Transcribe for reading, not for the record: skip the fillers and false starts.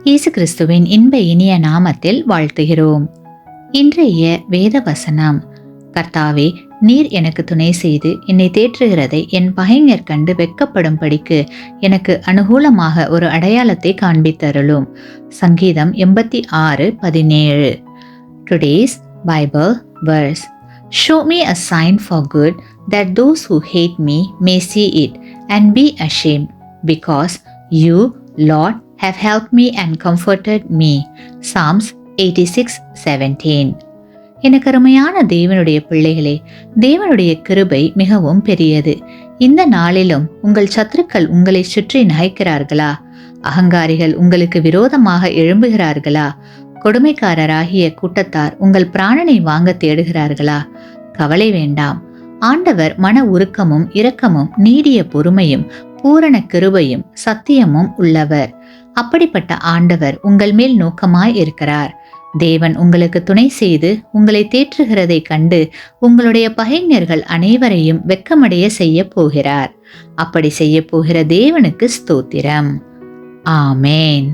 இயேசு கிறிஸ்துவின் இன்ப இனிய நாமத்தில் வாழ்த்துகிறோம். இன்றைய வேத வசனம்: கர்த்தாவே, நீர் எனக்கு துணை செய்து என்னை தேற்றுகிறதை என் பகைஞர் கண்டு வெட்கப்படும்படிக்கு எனக்கு அனுகூலமாக ஒரு அடையாளத்தை காண்பித்தருளும். சங்கீதம் 86:17. Today's Bible verse: Show me a sign for good, that those who hate me may see it and be ashamed, because you, Lord, have helped me and comforted me. Psalms 86:17. எனக்கு அருமையான தேவனுடைய பிள்ளைகளே, தேவனுடைய கிருபை மிகவும் பெரியது. இந்த நாளிலும் உங்கள் சத்துருக்கள் உங்களை சுற்றி நகைக்கிறார்களா? அகங்காரிகள் உங்களுக்கு விரோதமாக எழும்புகிறார்களா? கொடுமைக்காரராகிய கூட்டத்தார் உங்கள் பிராணனை வாங்க தேடுகிறார்களா? கவலை வேண்டாம். ஆண்டவர் மன உருக்கமும் இரக்கமும் நீடிய பொறுமையும் பூரண கிருபையும் சத்தியமும் உள்ளவர். அப்படிப்பட்ட ஆண்டவர் உங்கள் மேல் நோக்கமாய் இருக்கிறார். தேவன் உங்களுக்கு துணை செய்து உங்களை தேற்றுகிறதை கண்டு உங்களுடைய பகைஞர்கள் அனைவரையும் வெட்கமடைய செய்ய போகிறார். அப்படி செய்ய போகிற தேவனுக்கு ஸ்தோத்திரம். ஆமேன்.